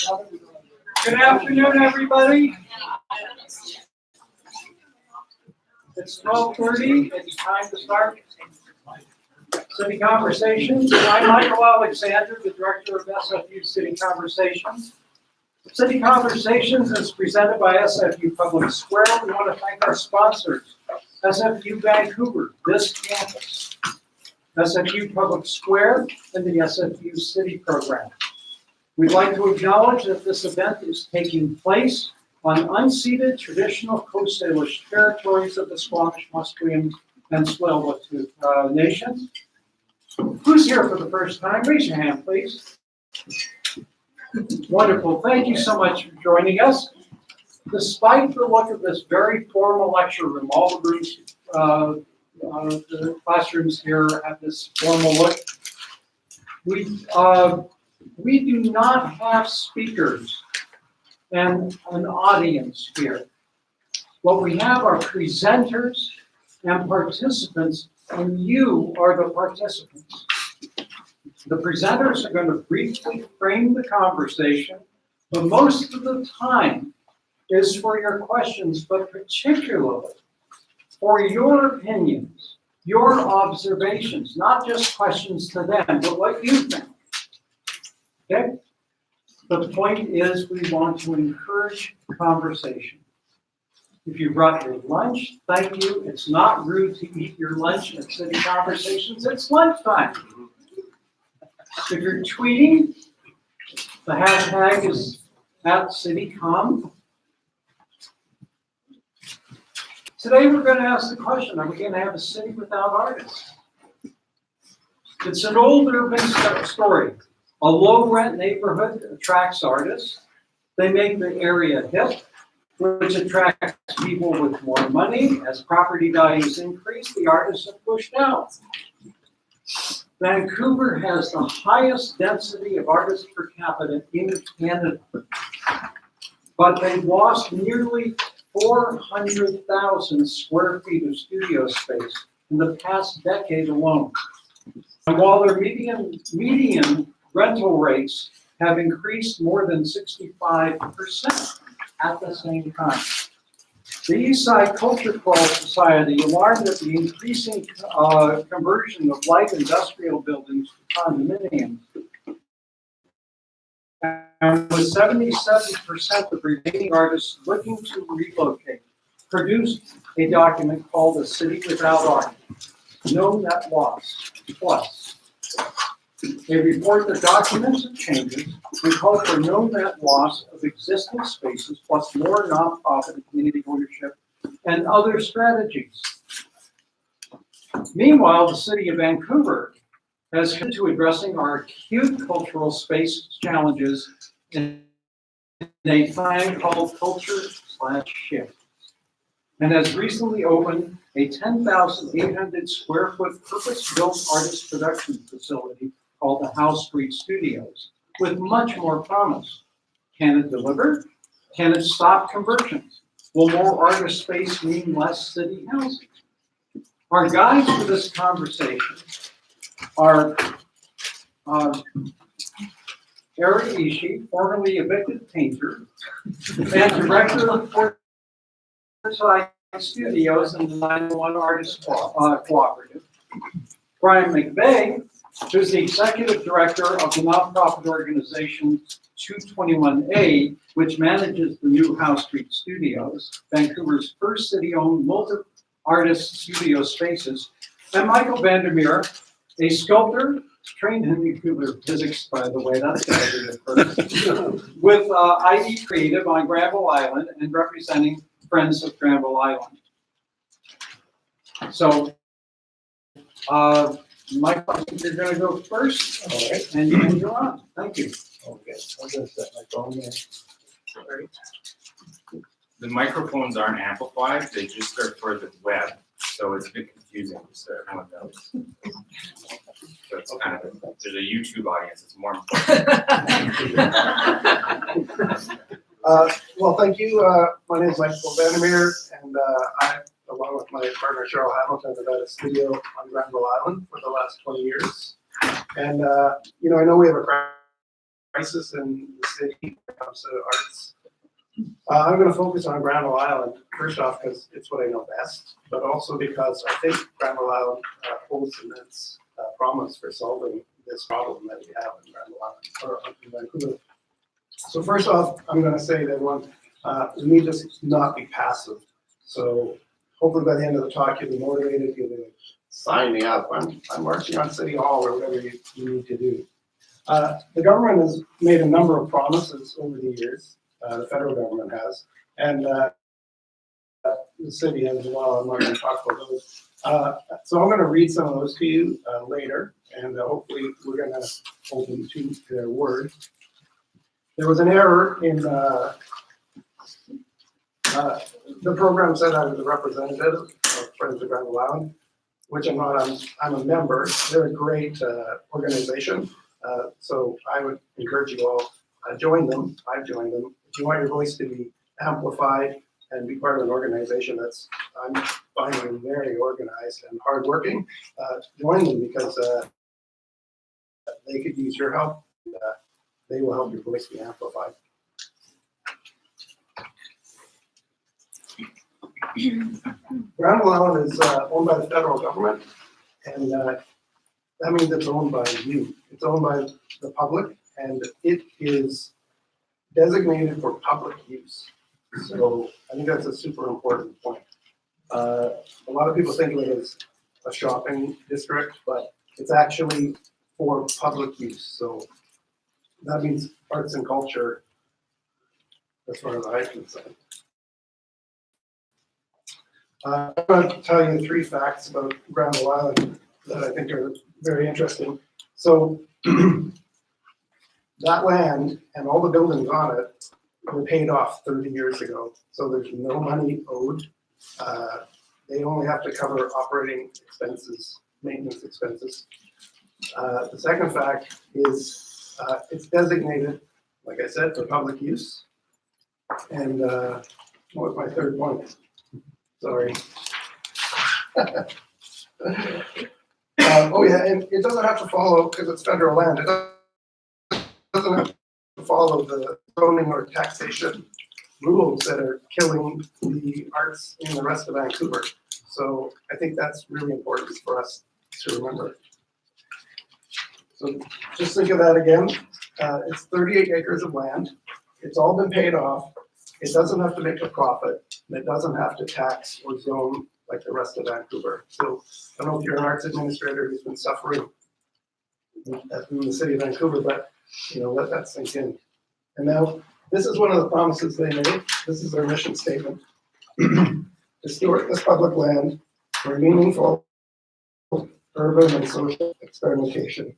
Good afternoon, everybody. It's 12:30. It's time to start City Conversations. I'm Michael Alexander, the Director of SFU City Conversations. City Conversations is presented by SFU Public Square. We want to thank our sponsors, SFU Vancouver, this campus, SFU Public Square, and the SFU City program. We'd like to acknowledge that this event is taking place on unceded traditional Coast Salish territories of the Squamish, Musqueam, and Tsleil-Waututh nations. Who's here for the first time? Raise your hand, please. Wonderful. Thank you so much for joining us. Despite the look of this very formal lecture room, all the rooms, the classrooms here have this formal look. We do not have speakers and an audience here. What we have are presenters and participants, and you are the participants. The presenters are going to briefly frame the conversation, but most of the time is for your questions, but particularly for your opinions, your observations, not just questions to them, but what you think. Okay? The point is we want to encourage conversation. If you brought your lunch, thank you. It's not rude to eat your lunch at City Conversations. It's lunchtime. If you're tweeting, the hashtag is @CityCom. Today we're going to ask the question, are we going to have a city without artists? It's an old urban story. A low-rent neighborhood attracts artists. They make the area hip, which attracts people with more money. As property values increase, the artists are pushed out. Vancouver has the highest density of artists per capita in Canada, but they've lost nearly 400,000 square feet of studio space in the past decade alone. And while their median rental rates have increased more than 65% at the same time. The Eastside Culture Crawl Society alarmed at the increasing conversion of light industrial buildings to condominiums. And with 77% of remaining artists looking to relocate, produced a document called A City Without Art, No Net Loss Plus. A report that documents the changes and called for no net loss of existing spaces plus more nonprofit and community ownership and other strategies. Meanwhile, the City of Vancouver has committed to addressing our acute cultural space challenges in a plan called Culture/Shift, and has recently opened a 10,800 square foot purpose-built artist production facility called the Howe Street Studios, with much more promise. Can it deliver? Can it stop conversions? Will more artist space mean less city housing? Our guides for this conversation are Eric Ishii, formerly evicted painter, and director of Eastside Studios and the 901 Artists Cooperative. Brian McVeigh, who's the executive director of the nonprofit organization 221A, which manages the new Howe Street Studios, Vancouver's first city-owned multi-artist studio spaces, and Michael Vandermeer, a sculptor, trained in nuclear physics, by the way, that's what I did at first, with ID Creative on Granville Island and representing Friends of Granville Island. So, Michael, you're going to go first. All right. And you're on. Thank you. Okay, I'm going to set my phone here. All right. The microphones aren't amplified, they just are for the web, so it's a bit confusing, so everyone knows. So it's kind of, there's a YouTube audience, it's more important. Well, thank you. My name is Michael Vandermeer, and I, along with my partner Cheryl Hamilton, have had a studio on Granville Island for the last 20 years. And, you know, I know we have a crisis in the city when it comes to arts. I'm going to focus on Granville Island, first off, because it's what I know best, but also because I think Granville Island holds immense promise for solving this problem that we have in Granville Island, or in Vancouver. So first off, I'm going to say that we need to not be passive. So hopefully by the end of the talk, you'll be motivated, you'll be like, sign me up, I'm marching on City Hall or whatever you need to do. The government has made a number of promises over the years. The federal government has, and the city has as well. I'm not going to talk about those. So I'm going to read some of those to you later, and hopefully we're going to hold them to their word. There was an error in the program said I was a representative of Friends of Granville Island, which I'm not. I'm a member. They're a great organization. So I would encourage you all join them. I've joined them. If you want your voice to be amplified and be part of an organization that's I'm finding very organized and hardworking, join them because they could use your help. They will help your voice be amplified. Granville Island is owned by the federal government, and that means it's owned by you. It's owned by the public, and it is designated for public use. So I think that's a super important point. A lot of people think of it as a shopping district, but it's actually for public use. So that means arts and culture, as far as I'm concerned. I'm going to tell you 3 facts about Granville Island that I think are very interesting. So that land and all the buildings on it were paid off 30 years ago. So there's no money owed. They only have to cover operating expenses, maintenance expenses. The second fact is it's designated, like I said, for public use. And what was my third point? Sorry. Oh yeah, and it doesn't have to follow, because it's federal land, it doesn't have to follow the zoning or taxation rules that are killing the arts in the rest of Vancouver. So I think that's really important for us to remember. So just think of that again. It's 38 acres of land. It's all been paid off. It doesn't have to make a profit, and it doesn't have to tax or zone like the rest of Vancouver. So I don't know if you're an arts administrator who's been suffering in the city of Vancouver, but let that sink in. And now this is one of the promises they made. This is their mission statement. To steward this public land for meaningful urban and social experimentation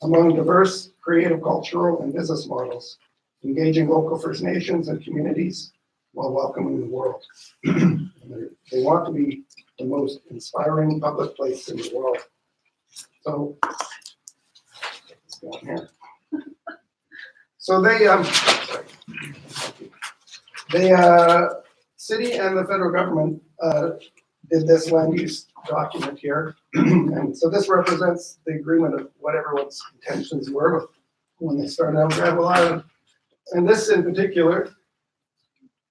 among diverse, creative, cultural, and business models, engaging local First Nations and communities while welcoming the world. They want to be the most inspiring public place in the world. So, let's go on here. So the city and the federal government did this land use document here. And so this represents the agreement of what everyone's intentions were when they started out Granville Island. And this in particular,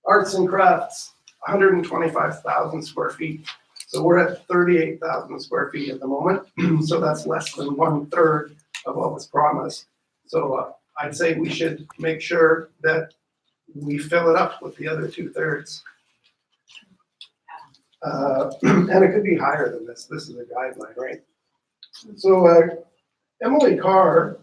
arts and crafts, 125,000 square feet. So we're at 38,000 square feet at the moment. So that's less than 1/3 of what was promised. So I'd say we should make sure that we fill it up with the other 2/3. And it could be higher than this. This is a guideline, right? So Emily Carr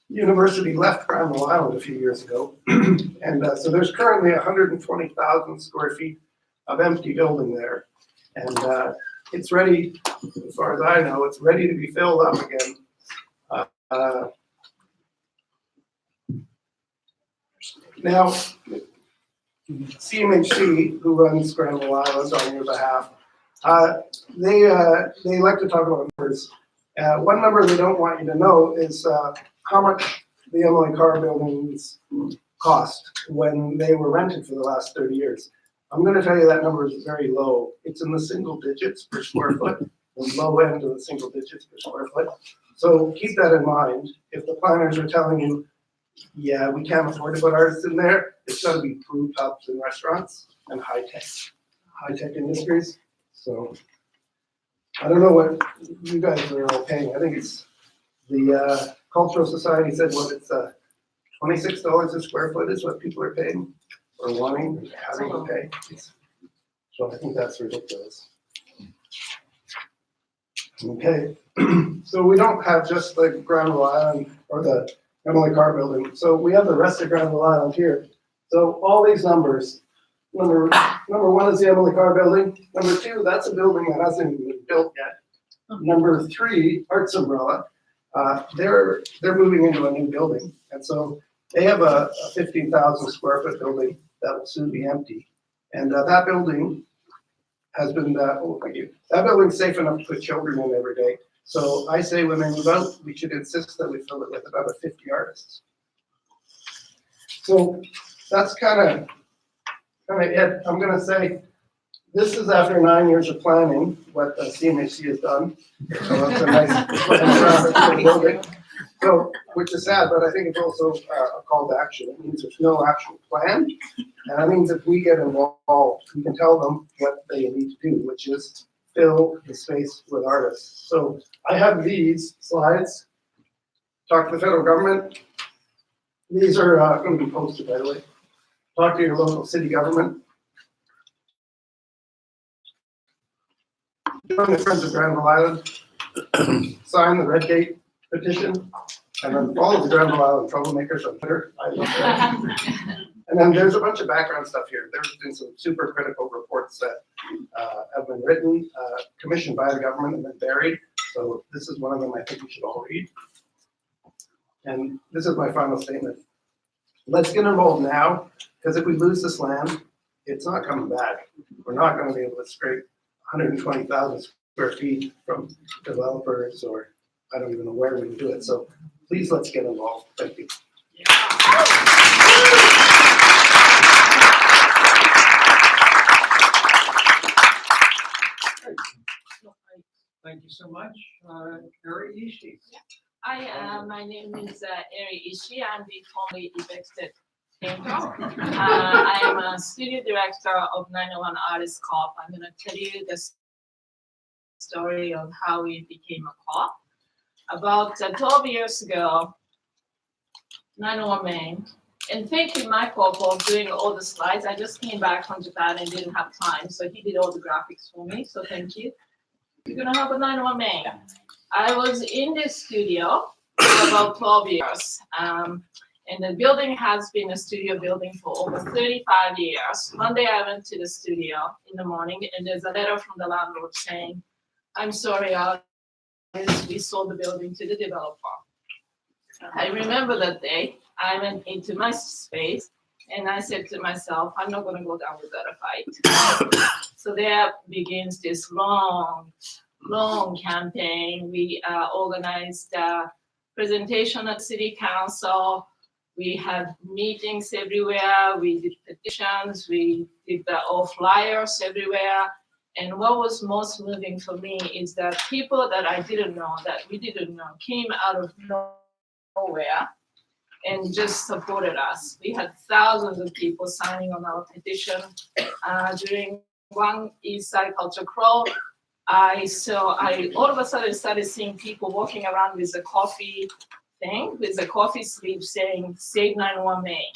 University left Granville Island a few years ago. And so there's currently 120,000 square feet of empty building there. And it's ready, as far as I know, it's ready to be filled up again. Now, CMHC, who runs Granville Island on your behalf, they like to talk about numbers. One number they don't want you to know is how much the Emily Carr buildings cost when they were rented for the last 30 years. I'm going to tell you that number is very low. It's in the single digits per square foot, the low end of the single digits per square foot. So keep that in mind. If the planners are telling you, yeah, we can't afford to put artists in there, it's gotta be food hubs and restaurants and high-tech industries. So I don't know what you guys are all paying. I think it's the Cultural Society said what it's $26 a square foot is what people are paying or wanting, having to pay. So I think that's ridiculous. Okay, so we don't have just the Granville Island or the Emily Carr building. So we have the rest of Granville Island here. So all these numbers, number one is the Emily Carr building. Number two, that's a building that hasn't even been built yet. Number three, Arts Umbrella, they're moving into a new building. And so they have a 15,000 square foot building that will soon be empty. And that building has been, that building's safe enough to put children in every day. So I say when they move out, we should insist that we fill it with another 50 artists. So that's kind of it. I'm gonna say, this is after 9 years of planning, what the CMHC has done. So it's a nice plan for the building. So, which is sad, but I think it's also a call to action. It means there's no actual plan. And that means if we get involved, we can tell them what they need to do, which is fill the space with artists. So I have these slides. Talk to the federal government. These are going to be posted, by the way. Talk to your local city government. Join the Friends of Granville Island. Sign the Red Gate petition. And then follow the Granville Island troublemakers on Twitter. I love that. And then there's a bunch of background stuff here. There's been some super critical reports that have been written, commissioned by the government and then buried. So this is one of them I think we should all read. And this is my final statement. Let's get involved now, because if we lose this land, it's not coming back. We're not going to be able to scrape 120,000 square feet from developers, or I don't even know where we can do it. So please let's get involved. Thank you. Thank you so much. Eri Ishii. Hi, my name is Eri Ishii. I'm the formerly evicted painter. I am a studio director of 901 Artists Corp. I'm going to tell you the story of how we became a corp. About 12 years ago, 901 Main, and thank you, Michael, for doing all the slides. I just came back from Japan and didn't have time, so he did all the graphics for me, so thank you. You're gonna have a 901 Main. I was in the studio for about 12 years, and the building has been a studio building for over 35 years. One day I went to the studio in the morning, and there's a letter from the landlord saying, "I'm sorry, we sold the building to the developer." I remember that day. I went into my space and I said to myself, I'm not going to go down without a fight. So there begins this long campaign. We organized a presentation at City Council. We had meetings everywhere. We did petitions. We did all flyers everywhere. And what was most moving for me is that people that I didn't know, that we didn't know, came out of nowhere and just supported us. We had thousands of people signing on our petition. During one Eastside Culture Crawl, I all of a sudden started seeing people walking around with a coffee thing, with a coffee sleeve saying, "Save 901 Main."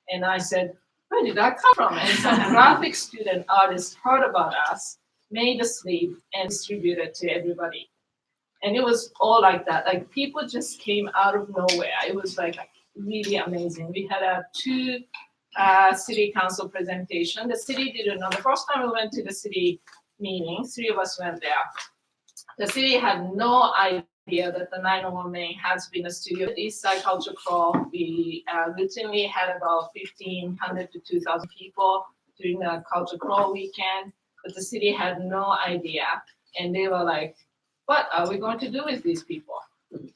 And I said, where did that come from? And some graphic student artists heard about us, made a sleeve, and distributed to everybody. And it was all like that. Like people just came out of nowhere. It was like really amazing. We had a 2 city council presentation. The city didn't know. The first time we went to the city meeting, 3 of us went there. The city had no idea that the 901 Main has been a studio. The Eastside Culture Crawl, we routinely had about 1,500 to 2,000 people during the Culture Crawl weekend, but the city had no idea. And they were like, what are we going to do with these people?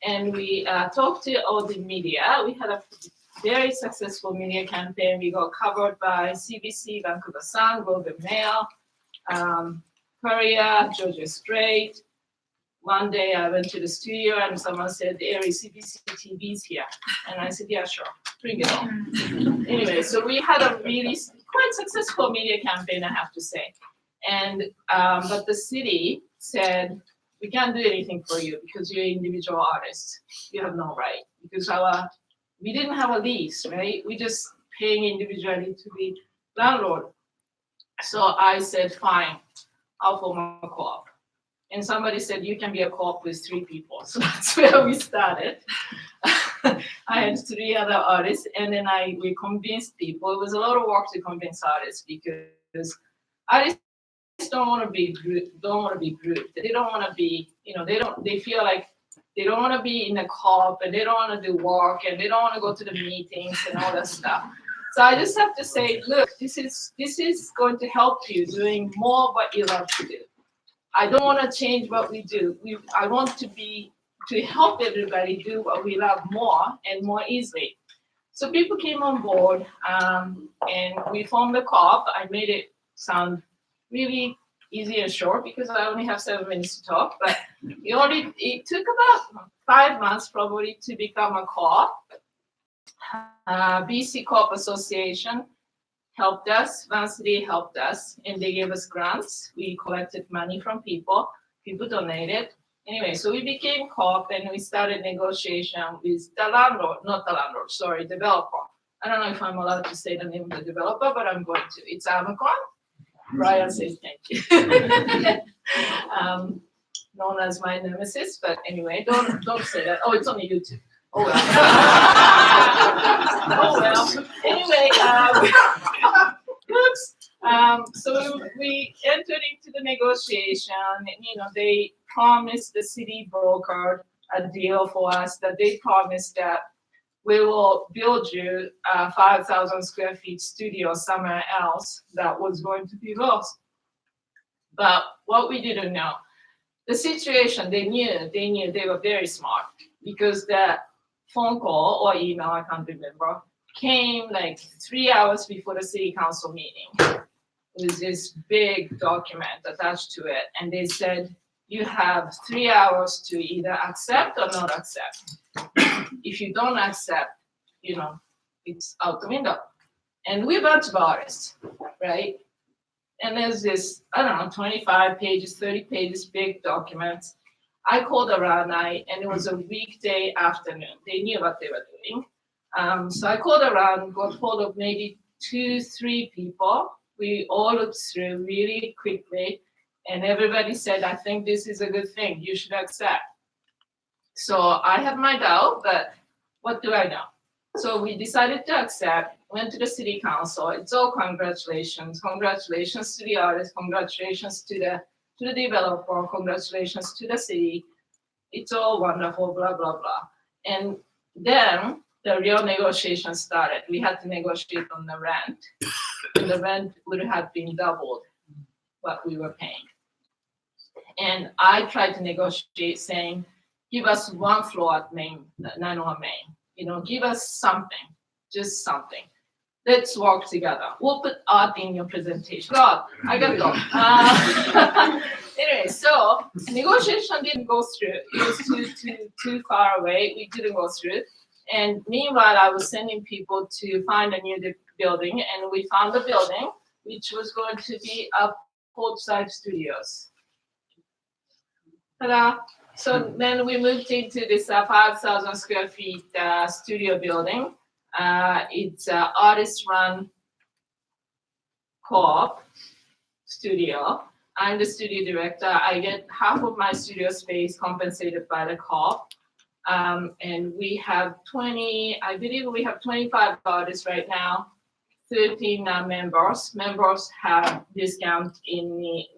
And we talked to all the media. We had a very successful media campaign. We got covered by CBC, Vancouver Sun, Globe and Mail, Courier, Georgia Strait. one day I went to the studio and someone said, Ari, CBC TV's here. And I said, yeah, sure, bring it on. Anyway, so we had a really quite successful media campaign, I have to say. And, but the city said, we can't do anything for you because you're individual artists. You have no right. Because we didn't have a lease, right? We just paying individually to the landlord. So I said, fine, I'll form a co-op. And somebody said, you can be a co-op with 3 people. So that's where we started. I had 3 other artists, and then we convinced people. It was a lot of work to convince artists because artists don't want to be grouped. They don't want to be, they feel like they don't want to be in a co-op, and they don't want to do work, and they don't want to go to the meetings and all that stuff. So I just have to say, look, this is going to help you doing more of what you love to do. I don't want to change what we do. I want to help everybody do what we love more and more easily. So people came on board, and we formed the co-op. I made it sound really easy and short because I only have 7 minutes to talk, but it took about 5 months probably to become a co-op. BC Co-op Association helped us, Vancity helped us, and they gave us grants. We collected money from people donated. Anyway, so we became co-op and we started negotiation with developer. I don't know if I'm allowed to say the name of the developer, but I'm going to. It's Amazon. Brian says thank you. Known as my nemesis, but anyway, don't say that. Oh, it's on YouTube. Oh well. Oh well. Anyway, oops. So we entered into the negotiation. And, they promised the city brokered a deal for us that they promised that we will build you a 5,000 square feet studio somewhere else that was going to be lost. But what we didn't know, the situation, they knew they were very smart because the phone call or email, I can't remember, came like 3 hours before the city council meeting. It was this big document attached to it. And they said, you have 3 hours to either accept or not accept. If you don't accept, it's out the window. And we're a bunch of artists, right? And there's this, 25 pages, 30 pages, big documents. I called around night, and it was a weekday afternoon. They knew what they were doing. So I called around, got hold of maybe 2-3 people. We all looked through really quickly, and everybody said, I think this is a good thing. You should accept. So I have my doubt, but what do I know? So we decided to accept, went to the city council. It's all congratulations. Congratulations to the artist. Congratulations to the developer. Congratulations to the city. It's all wonderful, blah, blah, blah. And then the real negotiation started. We had to negotiate on the rent. And the rent would have been doubled what we were paying. And I tried to negotiate saying, give us 1 floor at 901 Main. Give us something, just something. Let's work together. We'll put art in your presentation. God, I gotta go. Anyway, so negotiation didn't go through. It was too far away. We didn't go through. And meanwhile, I was sending people to find a new building, and we found a building which was going to be a Eastside Studios. Ta-da! So then we moved into this 5,000 square feet studio building. It's an artist-run co-op studio. I'm the studio director. I get half of my studio space compensated by the co-op. And we have 25 artists right now, 13 members. Members have discount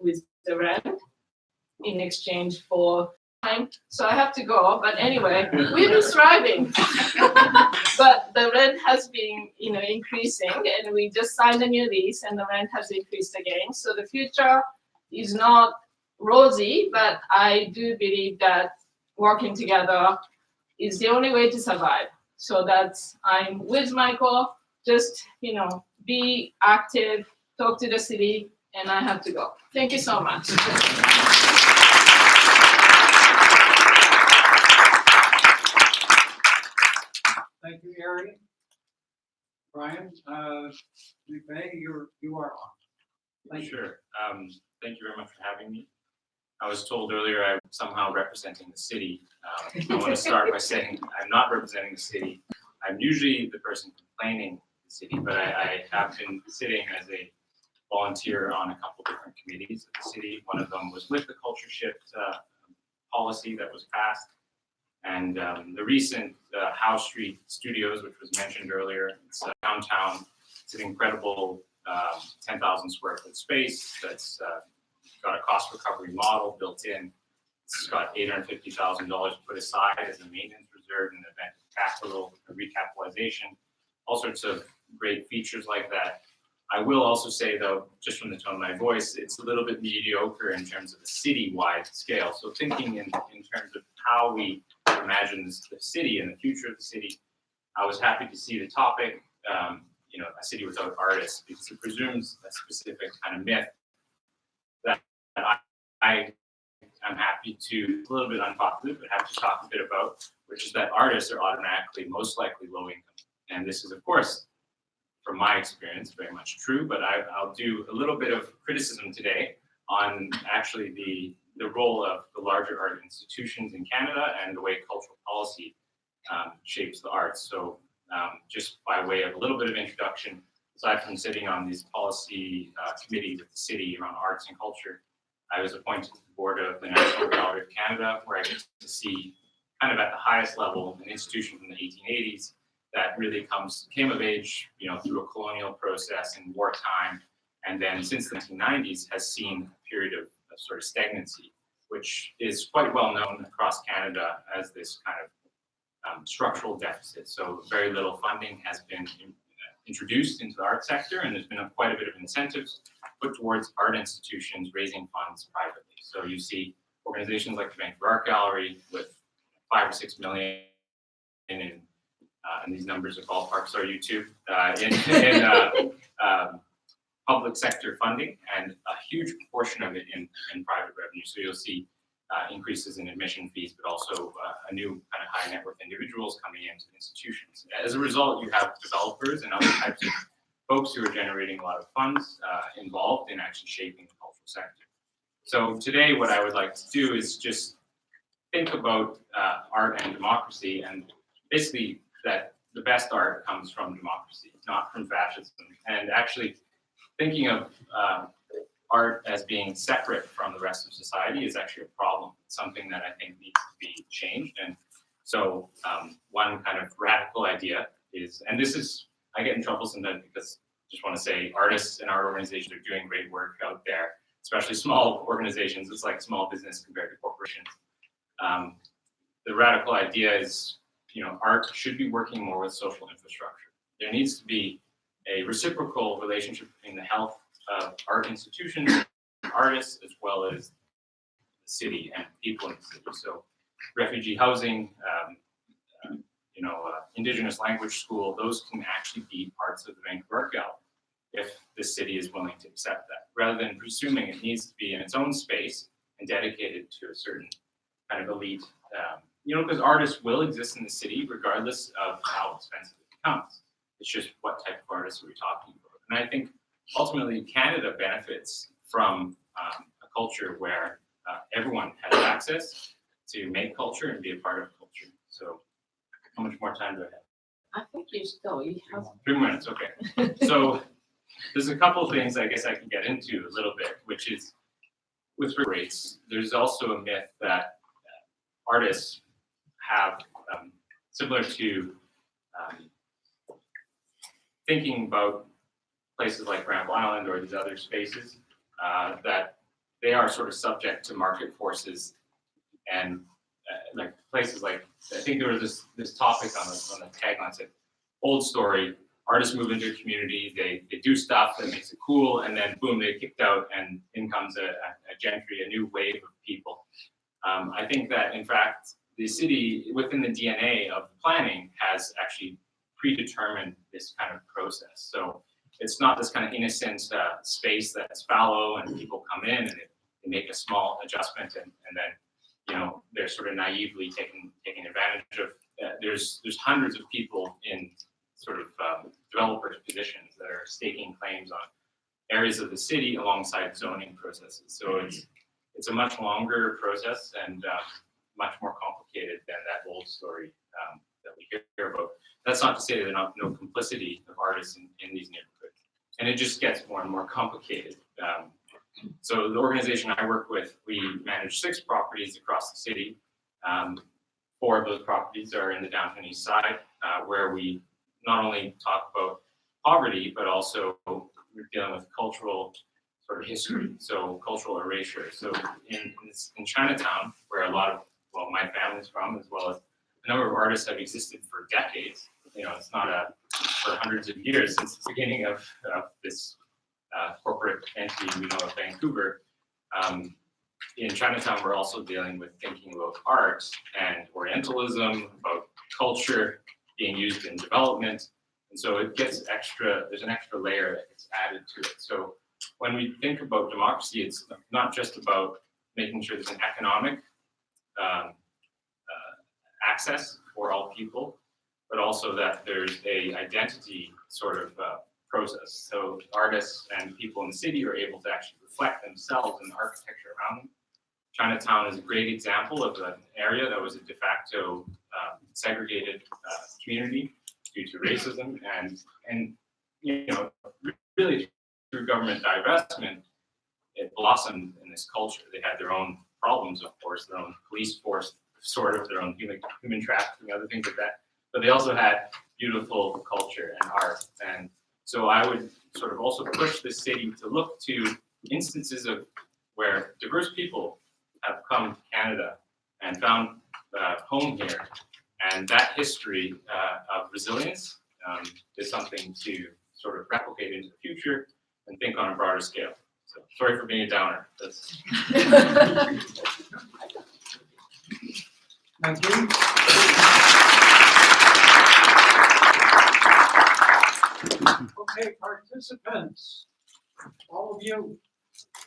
with the rent in exchange for time. So I have to go. But anyway, we've been thriving. But the rent has been, increasing, and we just signed a new lease, and the rent has increased again. So the future is not rosy, but I do believe that working together is the only way to survive. So I'm with Michael, just, be active, talk to the city, and I have to go. Thank you so much. Thank you, Ari. Brian, McVeigh, you are on. Thank you. Sure. Thank you very much for having me. I was told earlier I'm somehow representing the city. I want to start by saying I'm not representing the city. I'm usually the person complaining the city, but I have been sitting as a volunteer on a couple different committees of the city. One of them was with the culture shift policy that was passed. And the recent Howe Street Studios, which was mentioned earlier, it's downtown. It's an incredible 10,000 square foot space that's got a cost recovery model built in. It's got $850,000 put aside as a maintenance reserve in the event of capital recapitalization. All sorts of great features like that. I will also say, though, just from the tone of my voice, it's a little bit mediocre in terms of the city-wide scale. So thinking in terms of how we imagine the city and the future of the city, I was happy to see the topic, a city without artists, because it presumes a specific kind of myth that I am happy to, a little bit unpopular, but have to talk a bit about, which is that artists are automatically most likely low income. And this is, of course, from my experience, very much true, but I'll do a little bit of criticism today on actually the role of the larger art institutions in Canada and the way cultural policy shapes the arts. So just by way of a little bit of introduction, aside from sitting on this policy committee with the city around arts and culture, I was appointed to the board of the National Gallery of Canada, where I get to see kind of at the highest level an institution from the 1880s that really came of age, through a colonial process in wartime, and then since the 1990s has seen a period of sort of stagnancy, which is quite well known across Canada as this kind of structural deficit. So very little funding has been introduced into the art sector, and there's been quite a bit of incentives put towards art institutions raising funds privately. So you see organizations like the Vancouver Art Gallery with 5 or 6 million and these numbers are ballpark, sorry, YouTube, in public sector funding, and a huge proportion of it in private revenue. So you'll see increases in admission fees, but also a new kind of high net worth individuals coming into institutions. As a result, you have developers and other types of folks who are generating a lot of funds involved in actually shaping the cultural sector. So today, what I would like to do is just think about art and democracy, and basically that the best art comes from democracy, not from fascism. And actually thinking of art as being separate from the rest of society is actually a problem. It's something that I think needs to be changed. And so one kind of radical idea is, and this is, I get in trouble sometimes because I just want to say artists and art organizations are doing great work out there, especially small organizations. It's like small business compared to corporations. The radical idea is, art should be working more with social infrastructure. There needs to be a reciprocal relationship between the health of art institutions, artists, as well as the city and people in the city. So refugee housing, Indigenous language school, those can actually be parts of the Vancouver Art Gallery if the city is willing to accept that, rather than presuming it needs to be in its own space and dedicated to a certain kind of elite, because artists will exist in the city regardless of how expensive it becomes. It's just what type of artists are we talking about. And I think ultimately Canada benefits from a culture where everyone has access to make culture and be a part of culture. So how much more time do I have? I think you have 3 minutes, okay. So there's a couple of things I guess I can get into a little bit, which is with rates. There's also a myth that artists have, similar to thinking about places like Granville Island or these other spaces, that they are sort of subject to market forces, and like places like, I think there was this topic on the tagline said, old story, artists move into a community, they do stuff that makes it cool, and then boom, they get kicked out, and in comes a gentry, a new wave of people. I think that in fact, the city within the DNA of the planning has actually predetermined this kind of process. So it's not this kind of innocent space that's fallow and people come in and they make a small adjustment and then they're sort of naively taking advantage of there's hundreds of people in sort of developer positions that are staking claims on areas of the city alongside zoning processes. So it's a much longer process and much more complicated than that old story that we hear about. That's not to say there's no complicity of artists in these neighborhoods. And it just gets more and more complicated. So the organization I work with, we manage 6 properties across the city. 4 of those properties are in the downtown east side, where we not only talk about poverty, but also we're dealing with cultural sort of history, so cultural erasure. So in Chinatown, where a lot of, well, my family's from, as well as a number of artists have existed for decades. You know, it's not for hundreds of years since the beginning of this corporate entity we know of Vancouver. In Chinatown, we're also dealing with thinking about art and Orientalism, about culture being used in development. And so it gets there's an extra layer that gets added to it. So when we think about democracy, it's not just about making sure there's an economic access for all people, but also that there's a identity sort of process. So artists and people in the city are able to actually reflect themselves in the architecture around them. Chinatown is a great example of an area that was a de facto segregated community due to racism, and you know, really through government divestment, it blossomed in this culture. They had their own problems, of course, their own police force, sort of their own human trafficking, other things like that. But they also had beautiful culture and art. And so I would sort of also push the city to look to instances of where diverse people have come to Canada and found home here. And that history of resilience is something to sort of replicate into the future and think on a broader scale. So sorry for being a downer. Thank you. Okay, participants, all of you,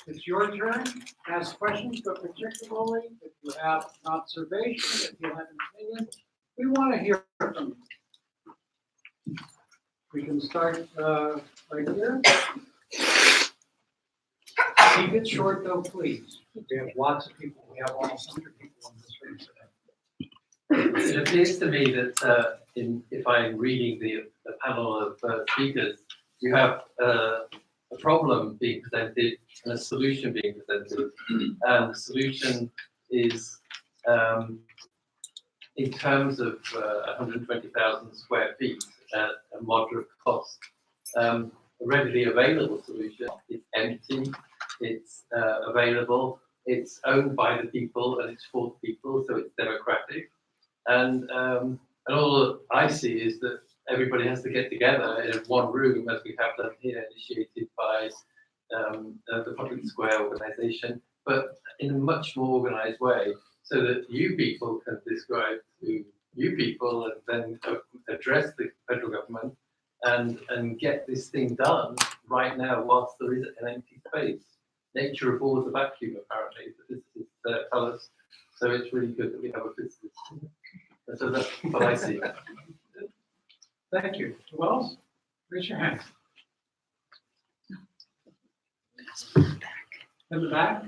it's your turn. Ask questions, but particularly if you have an observation, if you have an opinion, we want to hear from you. We can start right here. Keep it short though, please. We have lots of people. We have almost 100 people on this room today. It appears to me that if I'm reading the panel of speakers, you have a problem being presented and a solution being presented. And the solution is, in terms of 120,000 square feet at a moderate cost, a readily available solution. It's empty, it's available, it's owned by the people and it's for the people, so it's democratic. And all that I see is that everybody has to get together in one room, as we have done here, initiated by the Public Square organization, but in a much more organized way, so that you people can describe to you people and then address the federal government and get this thing done right now whilst there is an empty space. Nature abhors a vacuum, apparently, the visitors tell us. So it's really good that we have a visitor. And so that's what I see. Thank you. Who else? Raise your hand. In the back?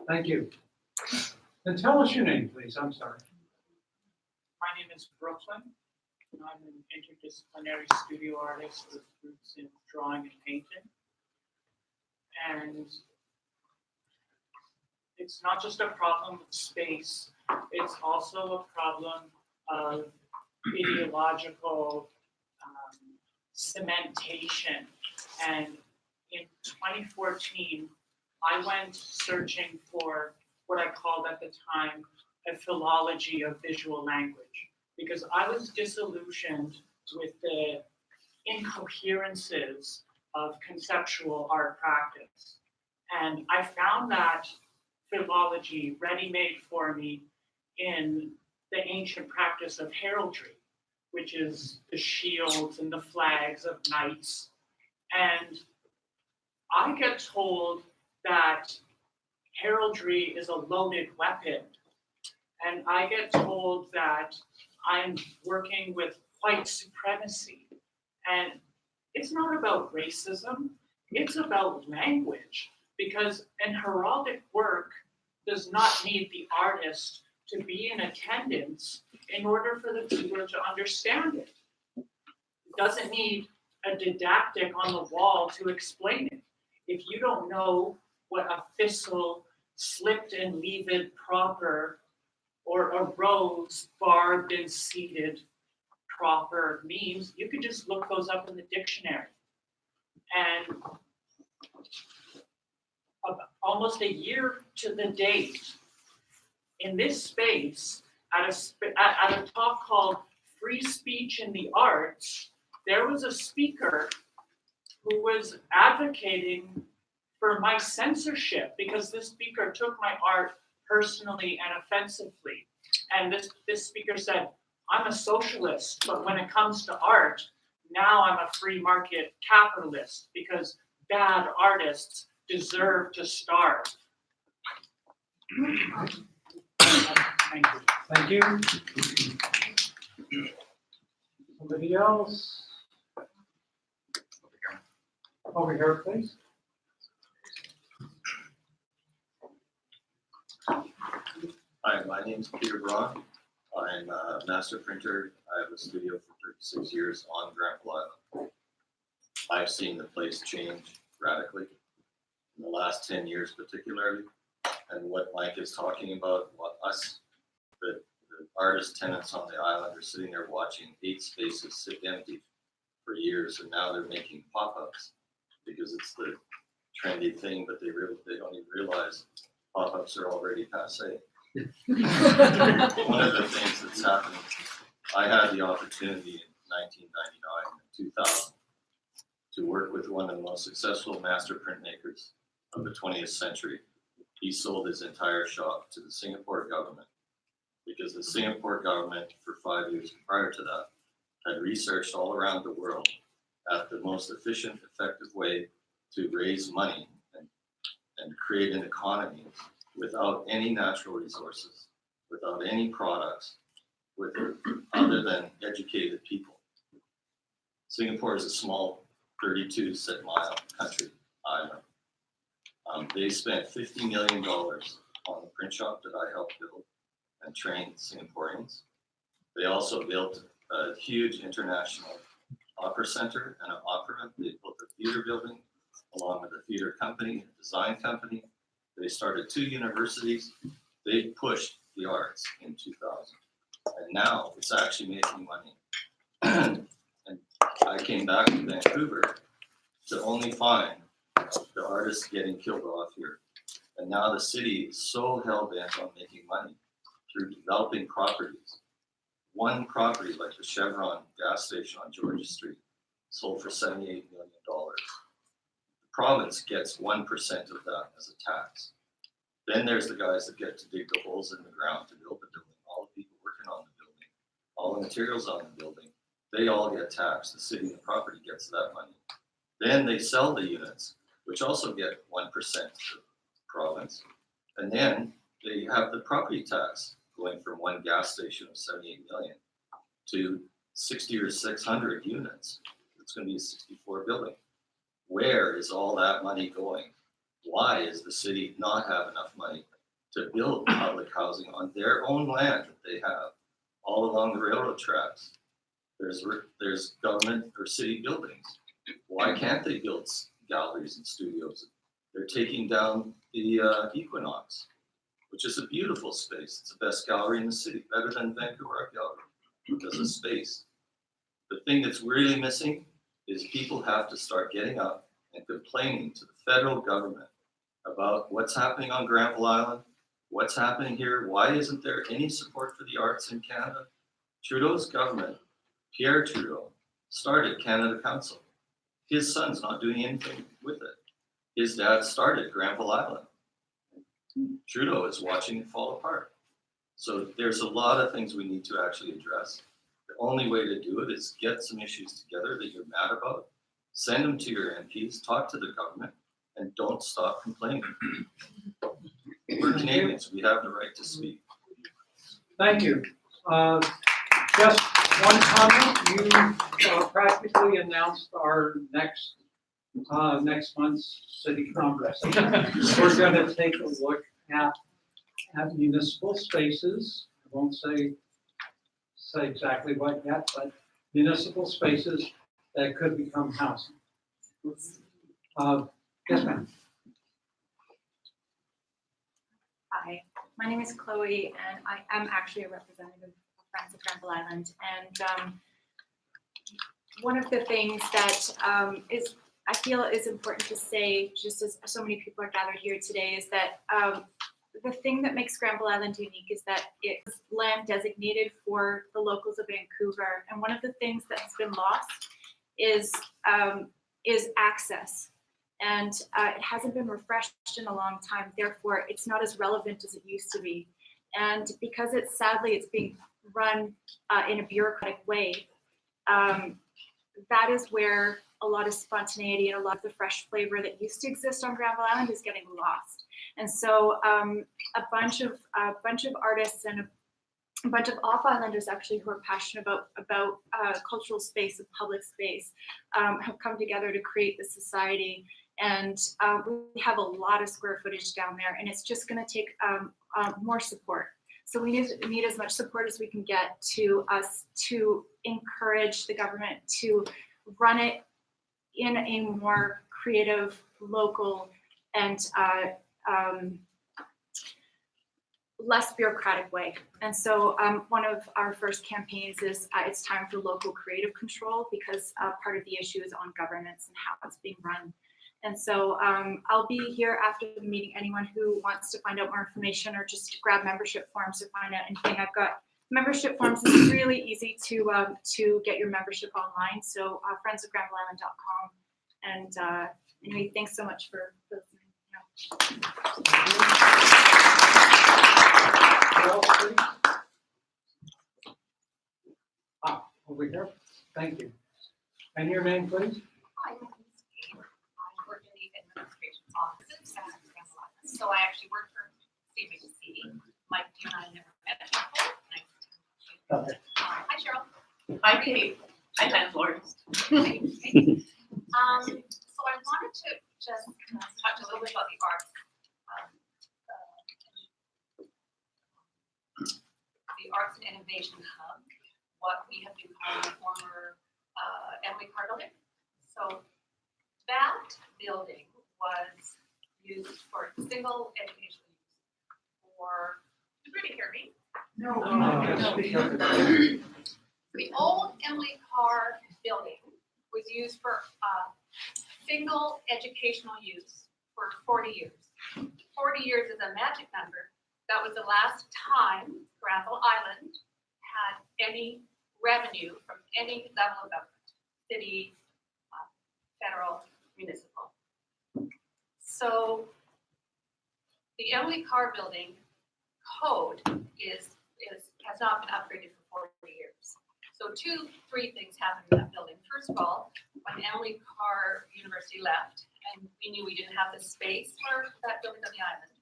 Thank you. And tell us your name, please. I'm sorry. My name is Brooklyn. I'm an interdisciplinary studio artist with roots in drawing and painting. And it's not just a problem of space, it's also a problem of ideological cementation. And in 2014, I went searching for what I called at the time a philology of visual language, because I was disillusioned with the incoherences of conceptual art practice. And I found that philology ready-made for me in the ancient practice of heraldry, which is the shields and the flags of knights. And I get told that heraldry is a loaded weapon. And I get told that I'm working with white supremacy. And it's not about racism, it's about language. Because an heraldic work does not need the artist to be in attendance in order for the viewer to understand it. It doesn't need a didactic on the wall to explain it. If you don't know what a thistle slipped and leaved proper, or a rose barbed and seeded proper means, you could just look those up in the dictionary. And almost a year to the date, in this space, at a talk called Free Speech in the Arts, there was a speaker who was advocating for my censorship because this speaker took my art personally and offensively. And this speaker said, I'm a socialist, but when it comes to art, now I'm a free market capitalist because bad artists deserve to starve. Thank you. Thank you. Somebody else? Over here, please. Hi, my name's Peter Braun. I'm a master printer. I have a studio for 36 years on Granville Island. I've seen the place change radically in the last 10 years particularly. And what Mike is talking about, the artist tenants on the island are sitting there watching 8 spaces sit empty for years, and now they're making pop-ups because it's the trendy thing, but they don't even realize pop-ups are already passé. One of the things that's happened, I had the opportunity in 1999 and 2000 to work with one of the most successful master printmakers of the 20th century. He sold his entire shop to the Singapore government because the Singapore government for 5 years prior to that had researched all around the world at the most efficient, effective way to raise money and create an economy without any natural resources, without any products, other than educated people. Singapore is a small 32-mile country island. They spent $50 million on the print shop that I helped build and train Singaporeans. They also built a huge international opera center and an opera. They built a theater building along with a theater company, a design company. They started 2 universities. They pushed the arts in 2000. And now it's actually making money. And I came back to Vancouver to only find the artists getting killed off here. And now the city is so hell-bent on making money through developing properties. One property, like the Chevron gas station on Georgia Street, sold for $78 million. The province gets 1% of that as a tax. Then there's the guys that get to dig the holes in the ground to build the building, all the people working on the building, all the materials on the building, they all get taxed. The city and the property gets that money. Then they sell the units, which also get 1% to the province. And then they have the property tax going from one gas station of 78 million to 60 or 600 units. It's going to be a 64 building. Where is all that money going? Why is the city not have enough money to build public housing on their own land that they have all along the railroad tracks? There's government or city buildings. Why can't they build galleries and studios? They're taking down the Equinox, which is a beautiful space. It's the best gallery in the city, better than Vancouver Art Gallery as a space. The thing that's really missing is people have to start getting up and complaining to the federal government about what's happening on Granville Island, what's happening here, why isn't there any support for the arts in Canada? Trudeau's government, Pierre Trudeau, started Canada Council. His son's not doing anything with it. His dad started Granville Island. Trudeau is watching it fall apart. So there's a lot of things we need to actually address. The only way to do it is get some issues together that you're mad about, send them to your MPs, talk to the government, and don't stop complaining. We're Canadians, we have the right to speak. Thank you. Just one comment, you practically announced our next month's city congress. We're gonna take a look at municipal spaces. I won't say exactly what yet, but municipal spaces that could become housing. Yes, ma'am. Hi, my name is Chloe, and I am actually a representative of Friends of Granville Island. And one of the things that I feel is important to say, just as so many people are gathered here today, is that the thing that makes Granville Island unique is that it's land designated for the locals of Vancouver. And one of the things that has been lost is access. And it hasn't been refreshed in a long time. Therefore, it's not as relevant as it used to be. And because it's being run in a bureaucratic way, that is where a lot of spontaneity and a lot of the fresh flavor that used to exist on Granville Island is getting lost. And so a bunch of artists and a bunch of off-islanders actually who are passionate about cultural space and public space have come together to create this society. And we have a lot of square footage down there, and it's just going to take more support. So we need as much support as we can get to encourage the government to run it in a more creative, local, and less bureaucratic way. And so one of our first campaigns is it's time for local creative control, because part of the issue is on governance and how it's being run. And so I'll be here after the meeting. Anyone who wants to find out more information or just grab membership forms to find out anything, I've got membership forms. It's really easy to get your membership online. So friendsofgranvilleisland.com. And anyway, thanks so much for listening. Over here. Thank you. And your name, please? Hi, my name is Kate. I work in the administration offices at Granville Island. So I actually work for CBC. Mike, you and I never met before. Nice to meet you. Okay. Hi, Cheryl. Hi, Kate. Hi, Landlords. So I wanted to just talk a little bit about the arts. The Arts and Innovation Hub, what we have been calling the former Emily Carr building. So that building was used for single educational use for, did you really hear me? No. The old Emily Carr building was used for single educational use for 40 years. 40 years is a magic number. That was the last time Granville Island had any revenue from any level of government, city, federal, municipal. So the Emily Carr building code has not been upgraded for 40 years. So three things happened in that building. First of all, when Emily Carr University left, and we knew we didn't have the space for that building on the island,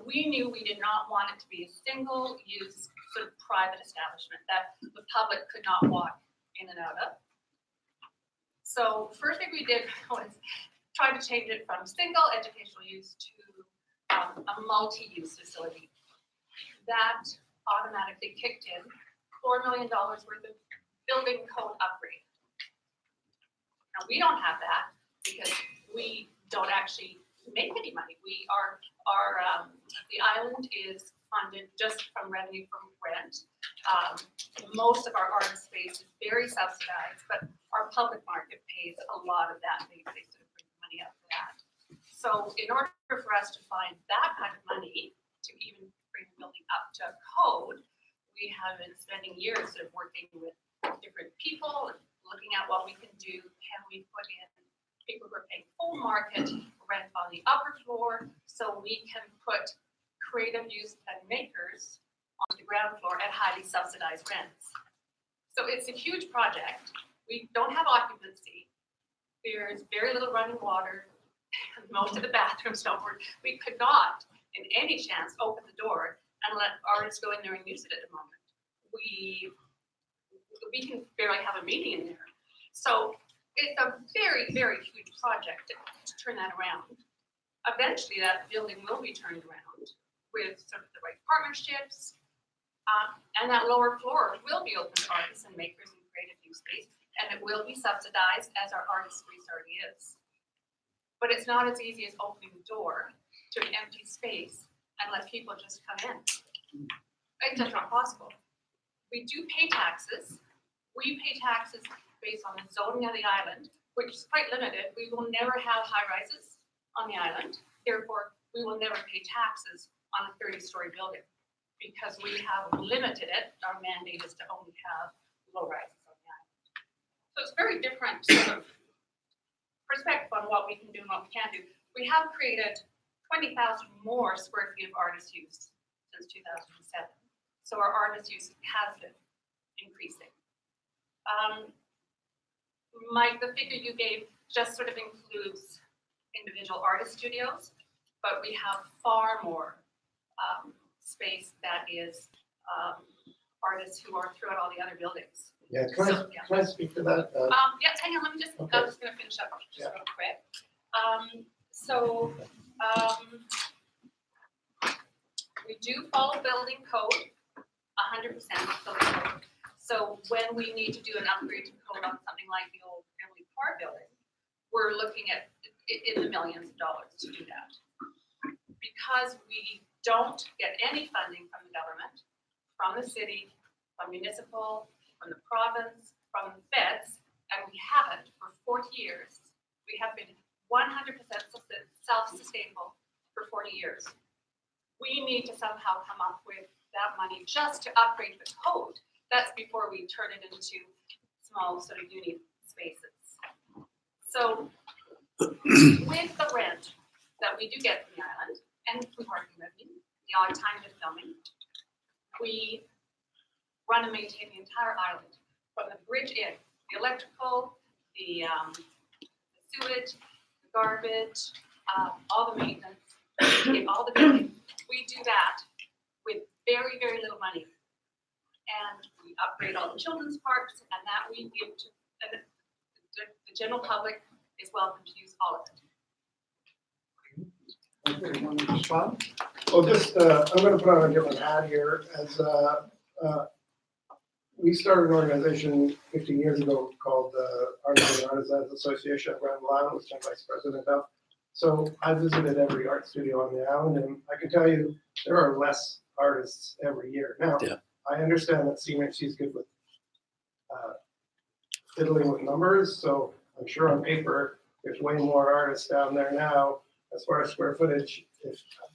we knew we did not want it to be a single-use sort of private establishment that the public could not walk in and out of. So first thing we did was try to change it from single educational use to a multi-use facility. That automatically kicked in $4 million worth of building code upgrade. Now we don't have that because we don't actually make any money. The island is funded just from revenue from rent. Most of our artist space is very subsidized, but our public market pays a lot of that. They sort of bring money up for that. So in order for us to find that kind of money to even bring the building up to code, we have been spending years sort of working with different people and looking at what we can do. Can we put in people who are paying full market rent on the upper floor so we can put creative use and makers on the ground floor at highly subsidized rents. So it's a huge project. We don't have occupancy. There's very little running water. Most of the bathrooms don't work. We could not in any chance, open the door and let artists go in there and use it at the moment. We can barely have a meeting in there. So it's a very, very huge project to turn that around. Eventually, that building will be turned around with sort of the right partnerships. And that lower floor will be open to artists and makers and creative use space, and it will be subsidized as our artist space already is. But it's not as easy as opening the door to an empty space and let people just come in. It's just not possible. We do pay taxes. We pay taxes based on the zoning of the island, which is quite limited. We will never have high rises on the island. Therefore, we will never pay taxes on a 30-story building because we have limited it. Our mandate is to only have low rises on the island. So it's very different sort of perspective on what we can do and what we can't do. We have created 20,000 more square feet of artist use since 2007. So our artist use has been increasing. Mike, the figure you gave just sort of includes individual artist studios, but we have far more space that is artists who are throughout all the other buildings. Yeah, So, can I speak to that? Yeah, hang on, let me just, Okay. I'm just gonna finish up just real quick. We do follow building code, 100% building code. So when we need to do an upgrade to code on something like the old family car building, we're looking at in the millions of dollars to do that. Because we don't get any funding from the government, from the city, from municipal, from the province, from the feds, and we haven't for 40 years. We have been 100% self-sustainable for 40 years. We need to somehow come up with that money just to upgrade the code. That's before we turn it into small sort of uni spaces. So with the rent that we do get from the island, and we hardly living, the odd time just filming, we run and maintain the entire island, from the bridge in, the electrical, the sewage, the garbage, all the maintenance, all the building. We do that with very, very little money. And we upgrade all the children's parks, and that we give to the general public is welcome to use all of it. Okay, want to respond? Well, just, I'm gonna put on a different hat here, as, we started an organization 15 years ago called Artists and Artisans Association of Grand Island, which I'm vice president of. So I visited every art studio on the island, and I can tell you, there are less artists every year. Now, Yeah. I understand that CMHC is good with fiddling with numbers, so I'm sure on paper, there's way more artists down there now as far as square footage,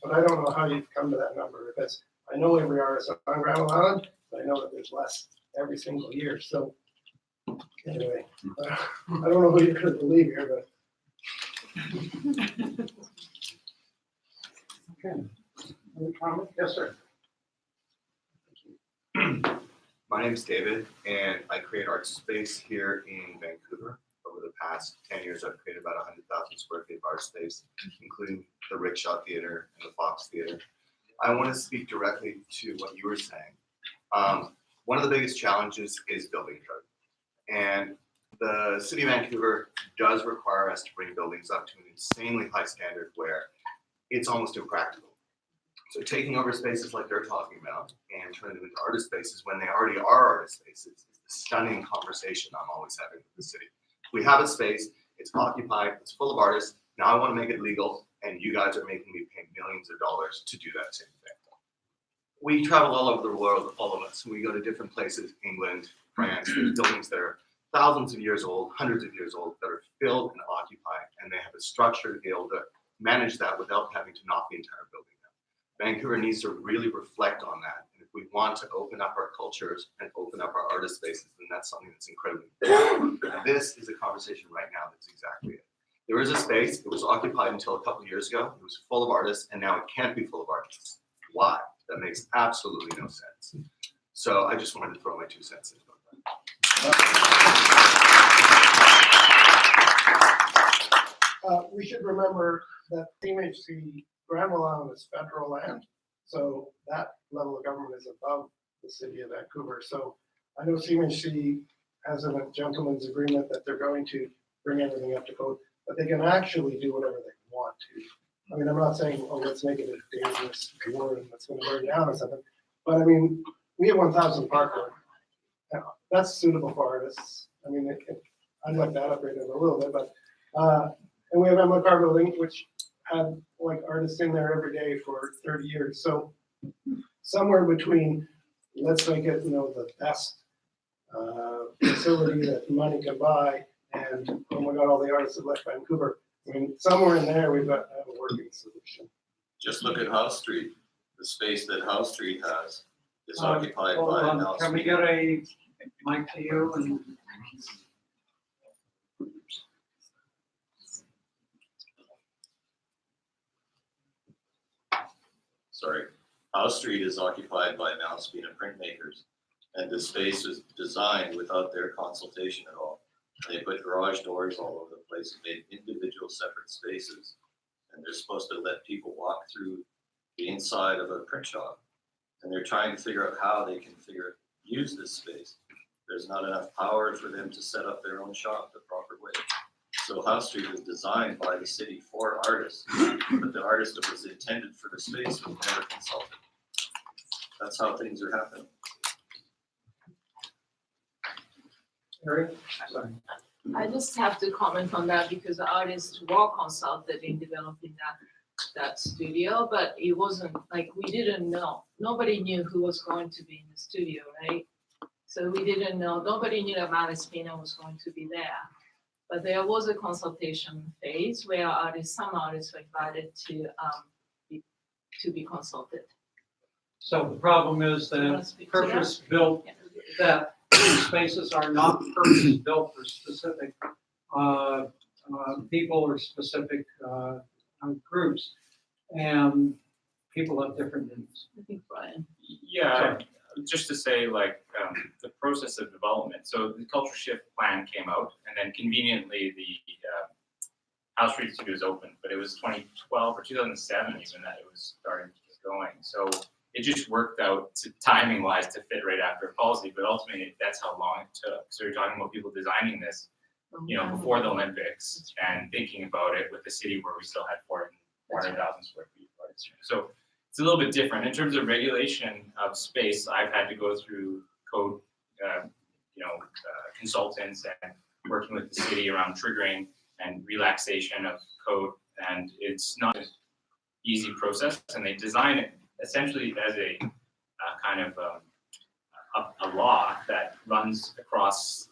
but I don't know how you've come to that number, because I know every artist on Grand Island, but I know that there's less every single year, so anyway, I don't know who you're gonna believe here, but. Okay. Any comment? Yes, sir. My name is David, and I create art space here in Vancouver. Over the past 10 years, I've created about 100,000 square feet of art space, including the Rickshaw Theater and the Fox Theater. I want to speak directly to what you were saying. One of the biggest challenges is building code. And the City of Vancouver does require us to bring buildings up to an insanely high standard where it's almost impractical. So taking over spaces like they're talking about and turning them into artist spaces when they already are artist spaces is the stunning conversation I'm always having with the city. We have a space, it's occupied, it's full of artists, now I want to make it legal, and you guys are making me pay millions of dollars to do that same thing. We travel all over the world, all of us. We go to different places, England, France, there's buildings that are thousands of years old, hundreds of years old, that are filled and occupied, and they have a structure to be able to manage that without having to knock the entire building down. Vancouver needs to really reflect on that. And if we want to open up our cultures and open up our artist spaces, then that's something that's incredibly important. This is a conversation right now that's exactly it. There is a space, it was occupied until a couple of years ago, it was full of artists, and now it can't be full of artists. Why? That makes absolutely no sense. So I just wanted to throw my 2 cents into that. We should remember that CMHC Granville Island is federal land, so that level of government is above the city of Vancouver. So I know CMHC has a gentleman's agreement that they're going to bring everything up to code, but they can actually do whatever they want to. I mean, I'm not saying, oh, let's make it a dangerous ward that's gonna burn down or something, but I mean, we have 1,000 parkland. That's suitable for artists. I mean, I'd like that upgraded a little bit, but, and we have Emily Carr Building, which had like artists in there every day for 30 years. So somewhere between, let's make it, the best facility that money can buy, and oh my God, all the artists have left Vancouver. I mean, somewhere in there, we've got to have a working solution. Just look at Howe Street. The space that Howe Street has is occupied Hold by on. an Can we get a mic to you? And Sorry. Howe Street is occupied by Malaspina printmakers, and the space was designed without their consultation at all. They put garage doors all over the place and made individual separate spaces, and they're supposed to let people walk through the inside of a print shop. And they're trying to figure out how they can use this space. There's not enough power for them to set up their own shop the proper way. So Howe Street was designed by the city for artists, but the artist that was intended for the space was never consulted. That's how things are happening. Eric? Sorry. I just have to comment on that because the artists were consulted in developing that studio, but it wasn't like we didn't know. Nobody knew who was going to be in the studio, right? So we didn't know. Nobody knew that Malaspina was going to be there. But there was a consultation phase where some artists were invited to be consulted. So the problem is You wanna that speak to that? purpose-built, that spaces are not purpose-built for specific people or specific groups, and people have different needs. I think Brian. Yeah, just to say, like, the process of development. So the Culture Shift plan came out, and then conveniently the Howe Street Studios opened, but it was 2012 or 2007 even that it was starting to get going. So it just worked out timing wise to fit right after policy, but ultimately that's how long it took. So you're talking about people designing this, before the Olympics and thinking about it with a city where we still had 400,000 square feet. So it's a little bit different in terms of regulation of space. I've had to go through code, consultants and working with the city around triggering and relaxation of code, and it's not an easy process. And they design it essentially as a kind of a law that runs across,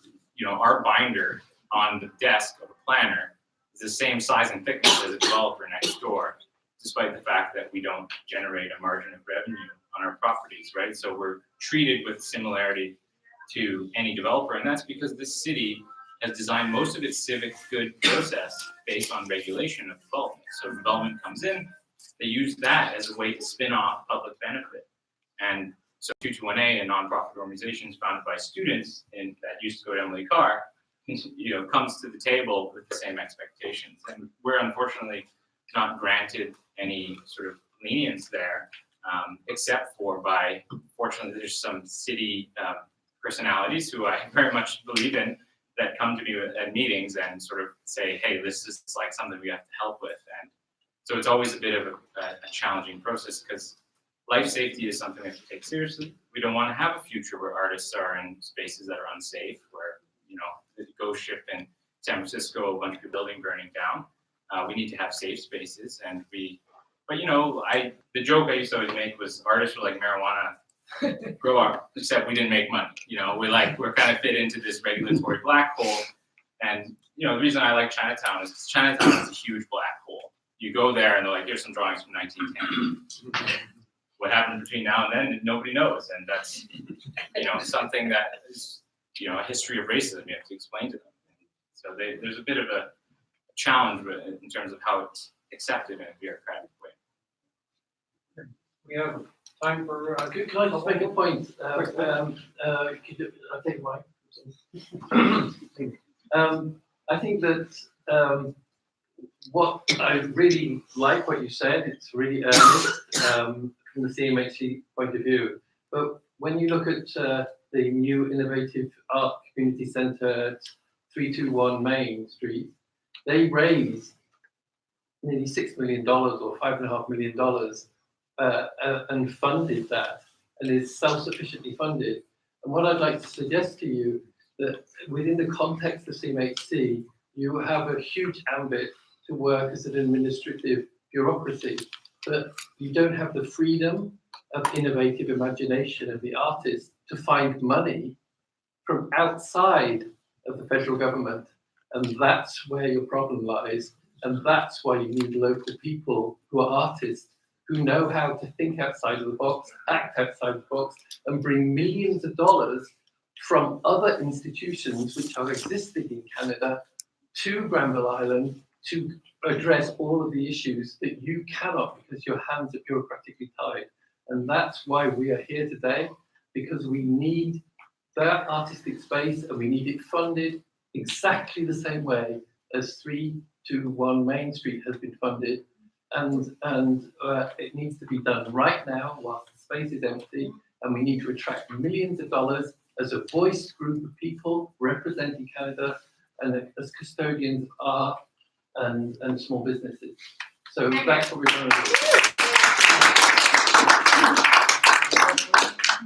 our binder on the desk of a planner is the same size and thickness as a developer next door, despite the fact that we don't generate a margin of revenue on our properties, right? So we're treated with similarity to any developer, and that's because this city has designed most of its civic good process based on regulation of development. So development comes in, they use that as a way to spin off public benefit. And so 221A, a nonprofit organization founded by students that used to go to Emily Carr, comes to the table with the same expectations. And we're unfortunately not granted any sort of lenience there, except for fortunately, there's some city personalities who I very much believe in that come to me at meetings and sort of say, hey, this is like something we have to help with. And so it's always a bit of a challenging process because life safety is something we have to take seriously. We don't want to have a future where artists are in spaces that are unsafe, where, the ghost ship in San Francisco, a bunch of your building burning down. We need to have safe spaces, the joke I used to always make was artists were like marijuana grow up, except we didn't make money. We're kind of fit into this regulatory black hole. And, the reason I like Chinatown is because Chinatown is a huge black hole. You go there and they're like, here's some drawings from 1910. What happened between now and then, nobody knows. And that's, something that is, a history of racism you have to explain to them. So there's a bit of a challenge in terms of how it's accepted in a bureaucratic way. We have time for. Can I just make a point? I think Mike. I think that what I really like what you said, it's really earnest from the CMHC point of view. But when you look at the new innovative art community centre at 321 Main Street, they raised nearly $6 million or $5.5 million and funded that, and is self-sufficiently funded. And what I'd like to suggest to you that within the context of CMHC, you have a huge ambit to work as an administrative bureaucracy, but you don't have the freedom of innovative imagination of the artist to find money from outside of the federal government. And that's where your problem lies. And that's why you need local people who are artists, who know how to think outside of the box, act outside the box, and bring millions of dollars from other institutions which are existing in Canada to Granville Island to address all of the issues that you cannot because your hands are bureaucratically tied. And that's why we are here today, because we need that artistic space and we need it funded exactly the same way as 321 Main Street has been funded. And it needs to be done right now whilst the space is empty, and we need to attract millions of dollars as a voiced group of people representing Canada and as custodians of art and small businesses. So that's what we're going to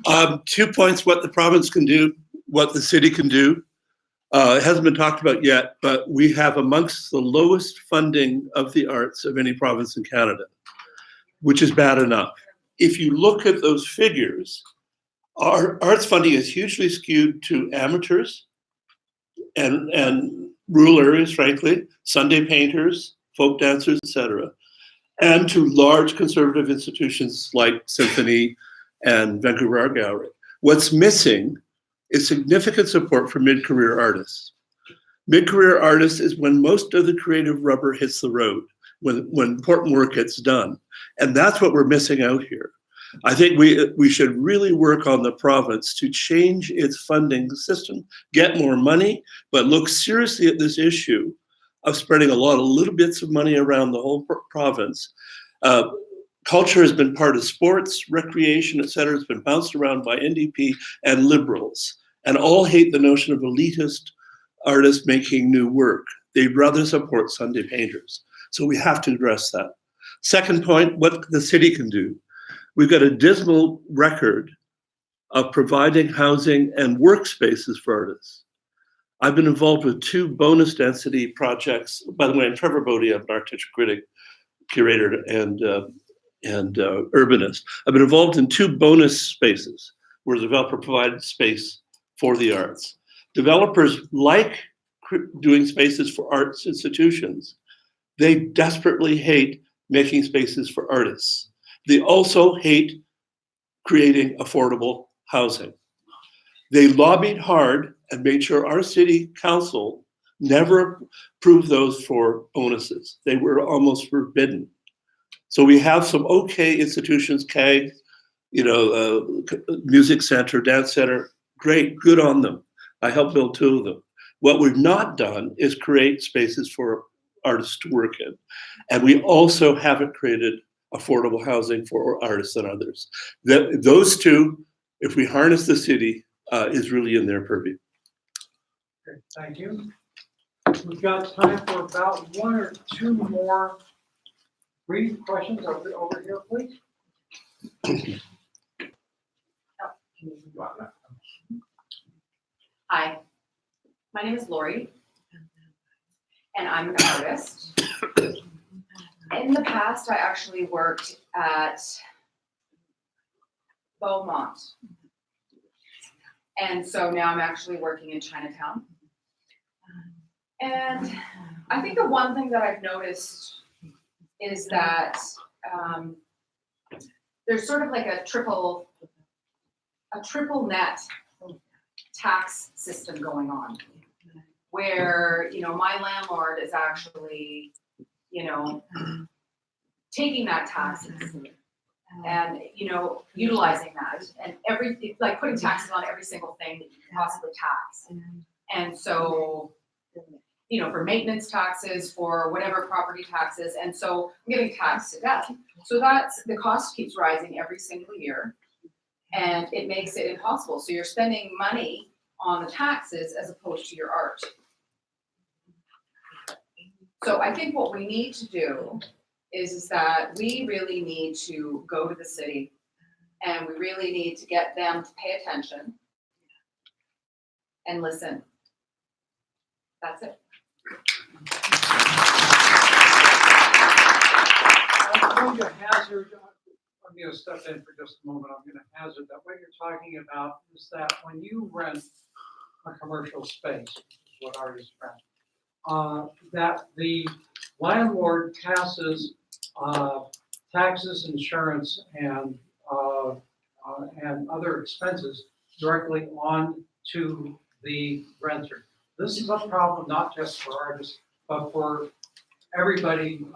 do. 2 points: what the province can do, what the city can do. It hasn't been talked about yet, but we have amongst the lowest funding of the arts of any province in Canada, which is bad enough. If you look at those figures, our arts funding is hugely skewed to amateurs and rural areas, frankly, Sunday painters, folk dancers, etc., and to large conservative institutions like Symphony and Vancouver Art Gallery. What's missing is significant support for mid-career artists. Mid-career artists is when most of the creative rubber hits the road, when important work gets done. And that's what we're missing out here. I think we should really work on the province to change its funding system, get more money, but look seriously at this issue of spreading a lot of little bits of money around the whole province. Culture has been part of sports, recreation, et cetera. It's been bounced around by NDP and liberals, and all hate the notion of elitist artists making new work. They'd rather support Sunday painters. So we have to address that. Second point, what the city can do. We've got a dismal record of providing housing and workspaces for artists. I've been involved with 2 bonus density projects. By the way, I'm Trevor Bodie, I'm an artistic critic, curator, and urbanist. I've been involved in 2 bonus spaces where the developer provided space for the arts. Developers like doing spaces for arts institutions. They desperately hate making spaces for artists. They also hate creating affordable housing. They lobbied hard and made sure our city council never approved those for bonuses. They were almost forbidden. So we have some okay institutions, CAG, music center, dance center, great, good on them. I helped build 2 of them. What we've not done is create spaces for artists to work in. And we also haven't created affordable housing for artists and others. Those 2, if we harness the city, is really in their purview. Okay, thank you. We've got time for about 1 or 2 more brief questions over here, please. Hi, my name is Lori, and I'm an artist. In the past, I actually worked at Beaumont. And so now I'm actually working in Chinatown. And I think the one thing that I've noticed is that there's sort of like a triple net tax system going on, where my landlord is actually taking that taxes and utilizing that, and everything, like putting taxes on every single thing that you can possibly tax. And so you know, for maintenance taxes, for whatever property taxes, and so I'm getting taxed to death. So that's, the cost keeps rising every single year, and it makes it impossible. So you're spending money on the taxes as opposed to your art. So I think what we need to do is that we really need to go to the city, and we really need to get them to pay attention and listen. That's it. I'm going to hazard, I'm going to step in for just a moment. I'm going to hazard that what you're talking about is that when you rent a commercial space, what artists rent, that the landlord passes taxes, insurance, and other expenses directly on to the renter. This is a problem not just for artists, but for everybody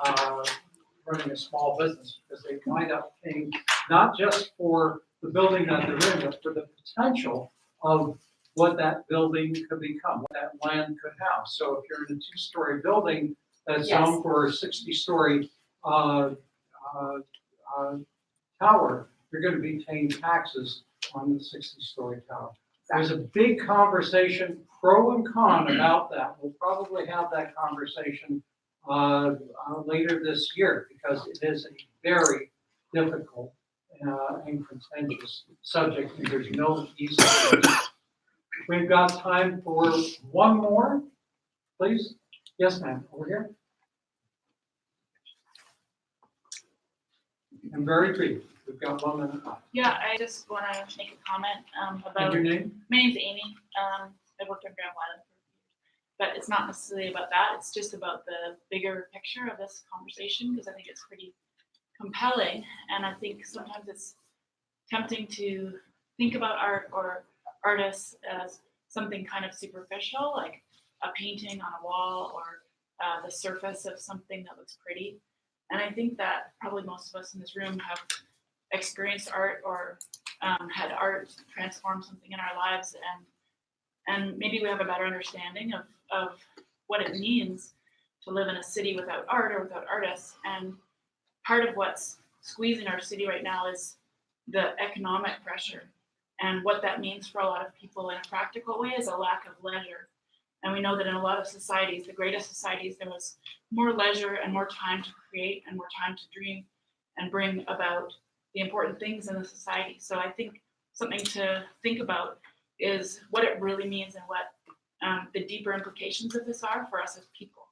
running a small business, because they wind up paying not just for the building that they're in, but for the potential of what that building could become, what that land could house. So if you're in a two-story building that's Yes. zoned for a 60-story tower, you're going to be paying taxes on the 60-story tower. There's a big conversation, pro and con, about that. We'll probably have that conversation later this year, because it is a very difficult and contentious subject, and there's no easy answer. We've got time for one more, please. Yes, ma'am, over here. And very brief, we've got 1 minute left. Yeah, I just want to make a comment And about, your name? my name's Amy. I worked on Grand Island for a few years, but it's not necessarily about that. It's just about the bigger picture of this conversation, because I think it's pretty compelling. And I think sometimes it's tempting to think about art or artists as something kind of superficial, like a painting on a wall or the surface of something that looks pretty. And I think that probably most of us in this room have experienced art or had art transform something in our lives, and maybe we have a better understanding of what it means to live in a city without art or without artists. And part of what's squeezing our city right now is the economic pressure, and what that means for a lot of people in a practical way is a lack of leisure. And we know that in a lot of societies, the greatest societies, there was more leisure and more time to create and more time to dream and bring about the important things in the society. So I think something to think about is what it really means and what the deeper implications of this are for us as people.